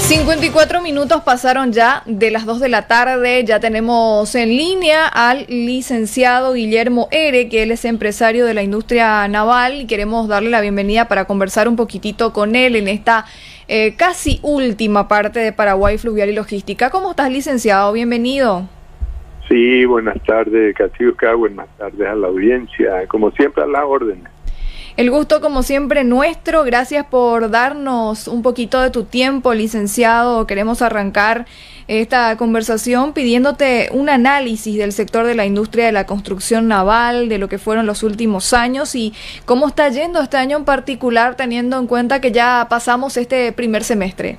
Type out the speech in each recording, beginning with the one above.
54 minutos pasaron ya de las 2 de la tarde, ya tenemos en línea al licenciado Guillermo Ere, que él es empresario de la industria naval y queremos darle la bienvenida para conversar un poquitito con él en esta casi última parte de Paraguay Fluvial y Logística. ¿Cómo estás, licenciado? Bienvenido. Sí, buenas tardes, Catiusca, buenas tardes a la audiencia, como siempre a las órdenes. El gusto, como siempre, nuestro. Gracias por darnos un poquito de tu tiempo, licenciado. Queremos arrancar esta conversación pidiéndote un análisis del sector de la industria de la construcción naval, de lo que fueron los últimos años y cómo está yendo este año en particular, teniendo en cuenta que ya pasamos este primer semestre.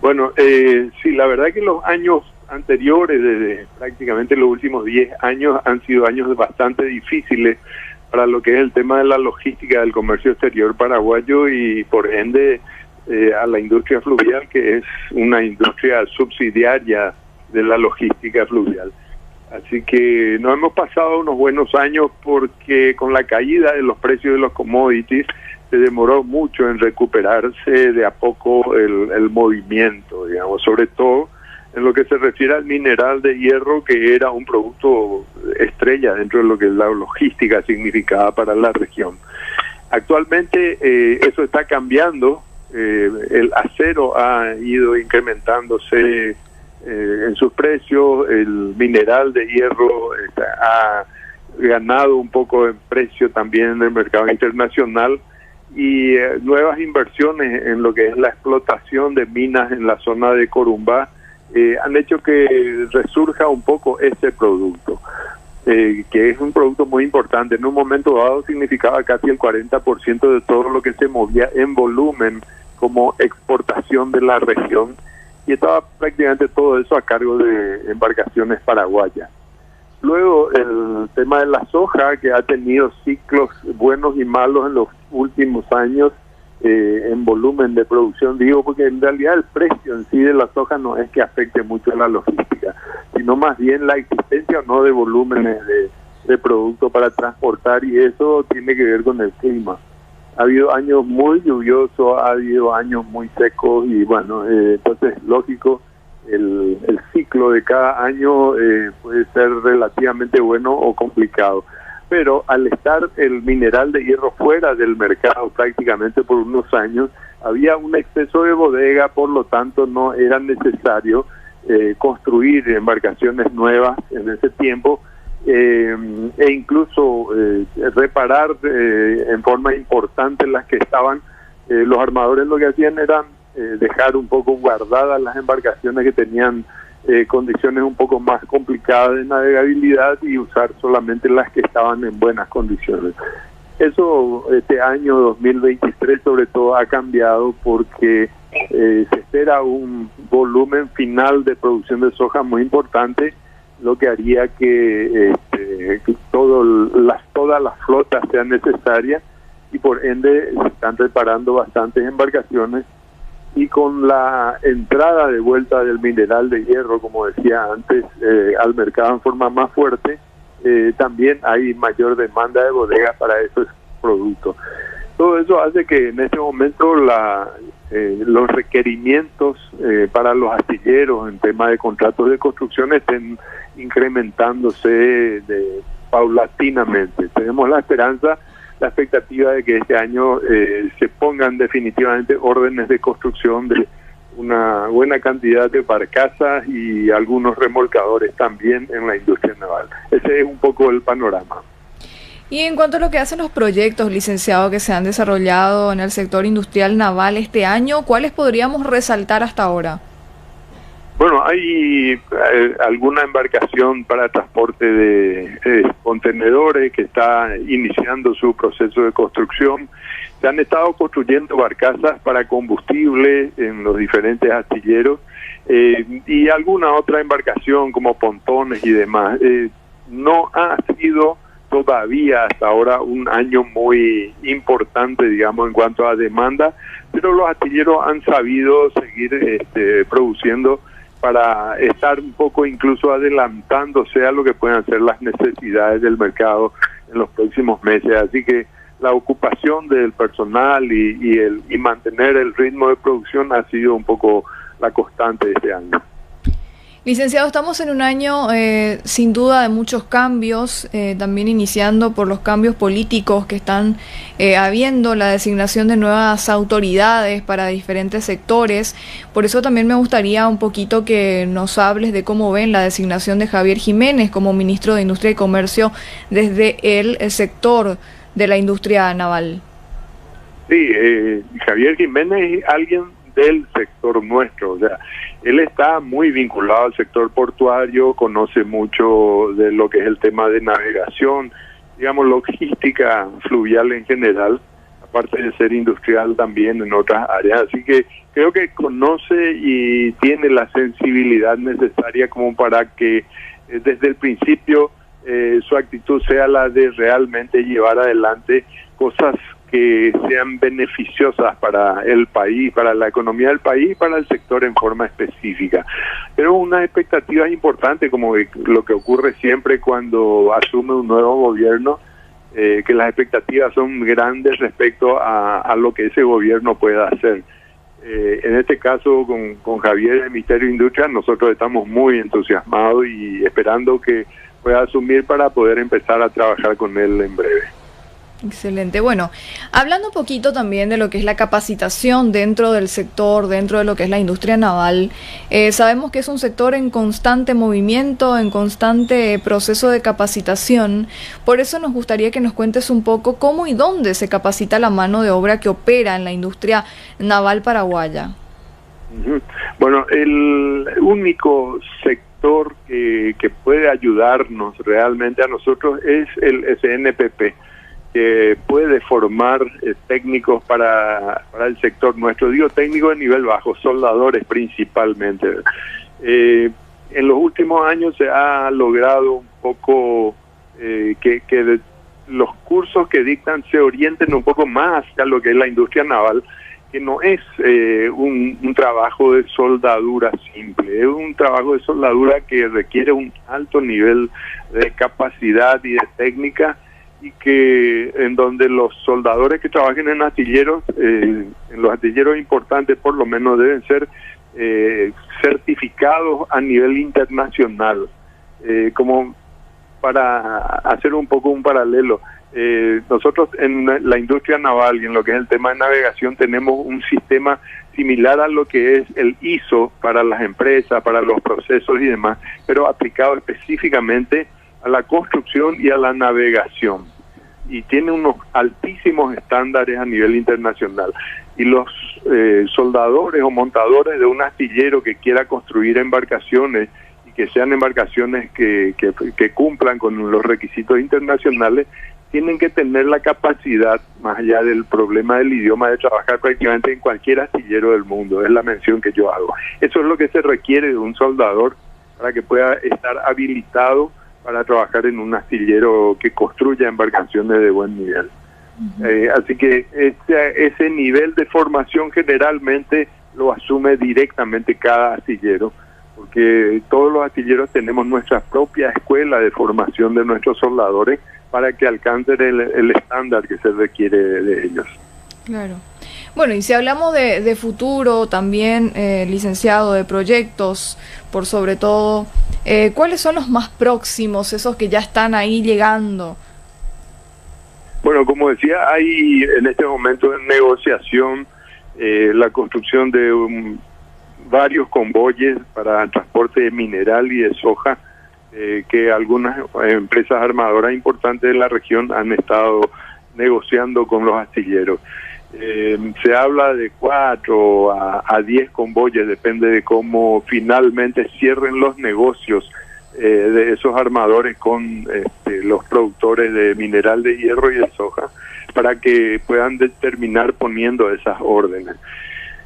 Bueno, sí, la verdad que los años anteriores, desde prácticamente los últimos 10 años, han sido años bastante difíciles para lo que es el tema de la logística del comercio exterior paraguayo y por ende a la industria fluvial, que es una industria subsidiaria de la logística fluvial. Así que nos hemos pasado unos buenos años porque con la caída de los precios de los commodities se demoró mucho en recuperarse de a poco el movimiento, digamos, sobre todo en lo que se refiere al mineral de hierro, que era un producto estrella dentro de lo que la logística significaba para la región. Actualmente eso está cambiando, el acero ha ido incrementándose en sus precios, el mineral de hierro ha ganado un poco en precio también en el mercado internacional y nuevas inversiones en lo que es la explotación de minas en la zona de Corumbá han hecho que resurja un poco ese producto, que es un producto muy importante. En un momento dado significaba casi el 40% de todo lo que se movía en volumen como exportación de la región, y estaba prácticamente todo eso a cargo de embarcaciones paraguayas. Luego el tema de la soja, que ha tenido ciclos buenos y malos en los últimos años, en volumen de producción, digo, porque en realidad el precio en sí de la soja no es que afecte mucho a la logística, sino más bien la existencia o no de volúmenes de producto para transportar, y eso tiene que ver con el clima. Ha habido años muy lluviosos, ha habido años muy secos y bueno, entonces lógico, el ciclo de cada año puede ser relativamente bueno o complicado. Pero al estar el mineral de hierro fuera del mercado prácticamente por unos años, había un exceso de bodega, por lo tanto no era necesario construir embarcaciones nuevas en ese tiempo e incluso reparar en forma importante las que estaban. Los armadores lo que hacían era dejar un poco guardadas las embarcaciones que tenían condiciones un poco más complicadas de navegabilidad y usar solamente las que estaban en buenas condiciones. Eso este año 2023 sobre todo ha cambiado porque se espera un volumen final de producción de soja muy importante, lo que haría que todas las flotas sean necesarias y por ende se están reparando bastantes embarcaciones. Y con la entrada de vuelta del mineral de hierro, como decía antes, al mercado en forma más fuerte, también hay mayor demanda de bodegas para esos productos. Todo eso hace que en este momento los requerimientos para los astilleros en tema de contratos de construcción estén incrementándose paulatinamente. Tenemos la expectativa de que este año se pongan definitivamente órdenes de construcción de una buena cantidad de barcazas y algunos remolcadores también en la industria naval. Ese es un poco el panorama. Y en cuanto a lo que hacen los proyectos, licenciado, que se han desarrollado en el sector industrial naval este año, ¿cuáles podríamos resaltar hasta ahora? Bueno, hay alguna embarcación para transporte de contenedores que está iniciando su proceso de construcción. Se han estado construyendo barcazas para combustible en los diferentes astilleros y alguna otra embarcación como pontones y demás. No ha sido todavía hasta ahora un año muy importante, digamos, en cuanto a demanda, pero los astilleros han sabido seguir produciendo para estar un poco incluso adelantándose a lo que puedan ser las necesidades del mercado en los próximos meses. Así que la ocupación del personal y mantener el ritmo de producción ha sido un poco la constante de este año. Licenciado, estamos en un año sin duda de muchos cambios, también iniciando por los cambios políticos que están habiendo, la designación de nuevas autoridades para diferentes sectores. Por eso también me gustaría un poquito que nos hables de cómo ven la designación de Javier Jiménez como ministro de Industria y Comercio desde el sector de la industria naval. Sí, Javier Jiménez es alguien del sector nuestro, o sea, él está muy vinculado al sector portuario, conoce mucho de lo que es el tema de navegación, digamos, logística fluvial en general, aparte de ser industrial también en otras áreas, así que creo que conoce y tiene la sensibilidad necesaria como para que desde el principio su actitud sea la de realmente llevar adelante cosas que sean beneficiosas para el país, para la economía del país y para el sector en forma específica. Pero unas expectativas importantes, como lo que ocurre siempre cuando asume un nuevo gobierno, que las expectativas son grandes respecto a lo que ese gobierno pueda hacer. En este caso, con Javier del Ministerio de Industria, nosotros estamos muy entusiasmados y esperando que pueda asumir para poder empezar a trabajar con él en breve. Excelente. Bueno, hablando un poquito también de lo que es la capacitación dentro del sector, dentro de lo que es la industria naval, sabemos que es un sector en constante movimiento, en constante proceso de capacitación. Por eso nos gustaría que nos cuentes un poco cómo y dónde se capacita la mano de obra que opera en la industria naval paraguaya. Bueno, el único sector que puede ayudarnos realmente a nosotros es el SNPP, que puede formar técnicos para el sector nuestro. Digo técnicos de nivel bajo, soldadores principalmente. En los últimos años se ha logrado un poco que los cursos que dictan se orienten un poco más hacia lo que es la industria naval, que no es un trabajo de soldadura simple, es un trabajo de soldadura que requiere un alto nivel de capacidad y de técnica, y que en donde los soldadores que trabajen en astilleros, en los astilleros importantes por lo menos deben ser certificados a nivel internacional. Como para hacer un poco un paralelo, nosotros en la industria naval y en lo que es el tema de navegación tenemos un sistema similar a lo que es el ISO para las empresas, para los procesos y demás, pero aplicado específicamente a la construcción y a la navegación, y tiene unos altísimos estándares a nivel internacional, y los soldadores o montadores de un astillero que quiera construir embarcaciones y que sean embarcaciones que cumplan con los requisitos internacionales, tienen que tener la capacidad, más allá del problema del idioma, de trabajar prácticamente en cualquier astillero del mundo. Es la mención que yo hago. Eso es lo que se requiere de un soldador para que pueda estar habilitado para trabajar en un astillero que construya embarcaciones de buen nivel. Así que ese nivel de formación generalmente lo asume directamente cada astillero, porque todos los astilleros tenemos nuestra propia escuela de formación de nuestros soldadores para que alcancen el estándar que se requiere de ellos. Claro. Bueno, y si hablamos de futuro también, licenciado, de proyectos, por sobre todo, ¿cuáles son los más próximos, esos que ya están ahí llegando? Bueno, como decía, hay en este momento en negociación la construcción de varios convoyes para transporte de mineral y de soja, que algunas empresas armadoras importantes de la región han estado negociando con los astilleros. Se habla de 4 a 10 convoyes, depende de cómo finalmente cierren los negocios de esos armadores con los productores de mineral de hierro y de soja, para que puedan determinar poniendo esas órdenes.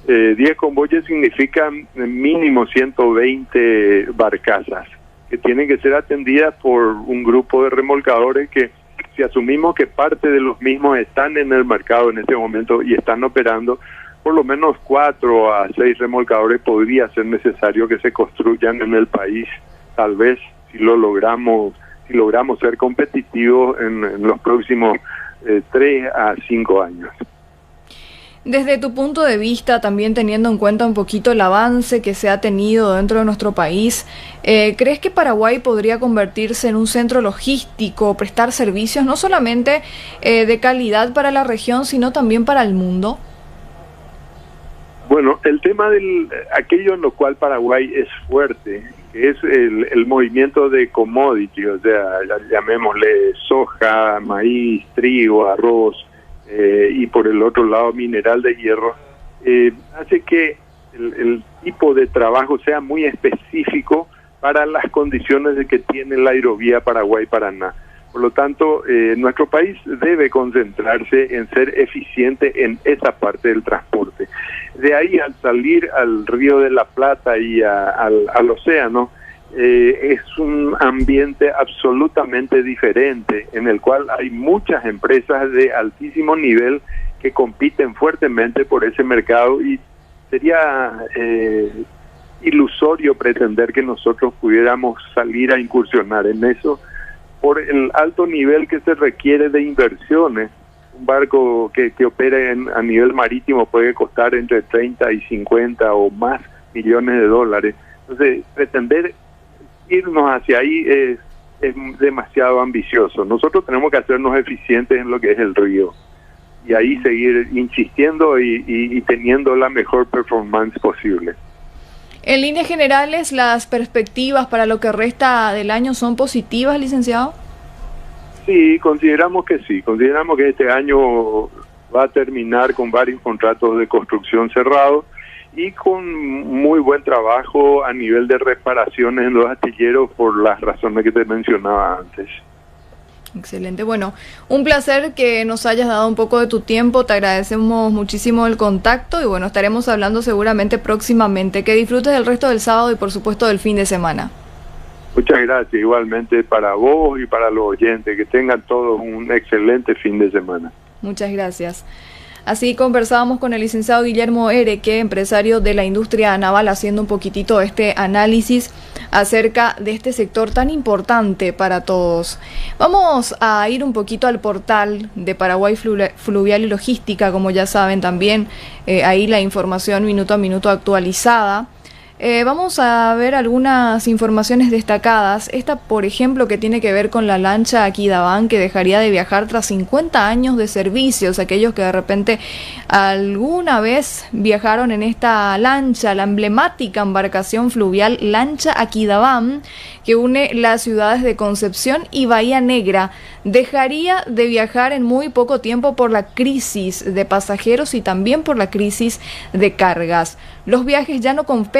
10 convoyes significan mínimo 120 barcazas que tienen que ser atendidas por un grupo de remolcadores que, si asumimos que parte de los mismos están en el mercado en este momento y están operando, por lo menos 4 a 6 remolcadores podría ser necesario que se construyan en el país, tal vez si logramos ser competitivos en los próximos 3 a 5 años. Desde tu punto de vista, también teniendo en cuenta un poquito el avance que se ha tenido dentro de nuestro país, ¿crees que Paraguay podría convertirse en un centro logístico, prestar servicios no solamente de calidad para la región, sino también para el mundo? Bueno, el tema aquello en lo cual Paraguay es fuerte, que es el movimiento de commodity, o sea, llamémosle soja, maíz, trigo, arroz, y por el otro lado mineral de hierro, hace que el tipo de trabajo sea muy específico para las condiciones de que tiene la hidrovía Paraguay-Paraná. Por lo tanto, nuestro país debe concentrarse en ser eficiente en esa parte del transporte. De ahí, al salir al Río de la Plata y al océano, es un ambiente absolutamente diferente, en el cual hay muchas empresas de altísimo nivel que compiten fuertemente por ese mercado, y sería ilusorio pretender que nosotros pudiéramos salir a incursionar en eso por el alto nivel que se requiere de inversiones. Un barco que opere a nivel marítimo puede costar entre 30 y 50 o más millones de dólares. Entonces, pretender irnos hacia ahí es demasiado ambicioso. Nosotros tenemos que hacernos eficientes en lo que es el río, y ahí seguir insistiendo y teniendo la mejor performance posible. En líneas generales, ¿las perspectivas para lo que resta del año son positivas, licenciado? Sí, consideramos que sí. Consideramos que este año va a terminar con varios contratos de construcción cerrados y con muy buen trabajo a nivel de reparaciones en los astilleros, por las razones que te mencionaba antes. Excelente. Bueno, un placer que nos hayas dado un poco de tu tiempo. Te agradecemos muchísimo el contacto y bueno, estaremos hablando seguramente próximamente. Que disfrutes del resto del sábado y por supuesto del fin de semana. Muchas gracias, igualmente para vos y para los oyentes. Que tengan todos un excelente fin de semana. Muchas gracias. Así conversábamos con el licenciado Guillermo Ereque, empresario de la industria naval, haciendo un poquitito este análisis acerca de este sector tan importante para todos. Vamos a ir un poquito al portal de Paraguay Fluvial y Logística, como ya saben también, ahí la información minuto a minuto actualizada. Vamos a ver algunas informaciones destacadas. Esta, por ejemplo, que tiene que ver con la lancha Aquidaván, que dejaría de viajar tras 50 años de servicios. Aquellos que de repente alguna vez viajaron en esta lancha, la emblemática embarcación fluvial Lancha Aquidaván, que une las ciudades de Concepción y Bahía Negra, dejaría de viajar en muy poco tiempo por la crisis de pasajeros y también por la crisis de cargas. Los viajes ya no compensan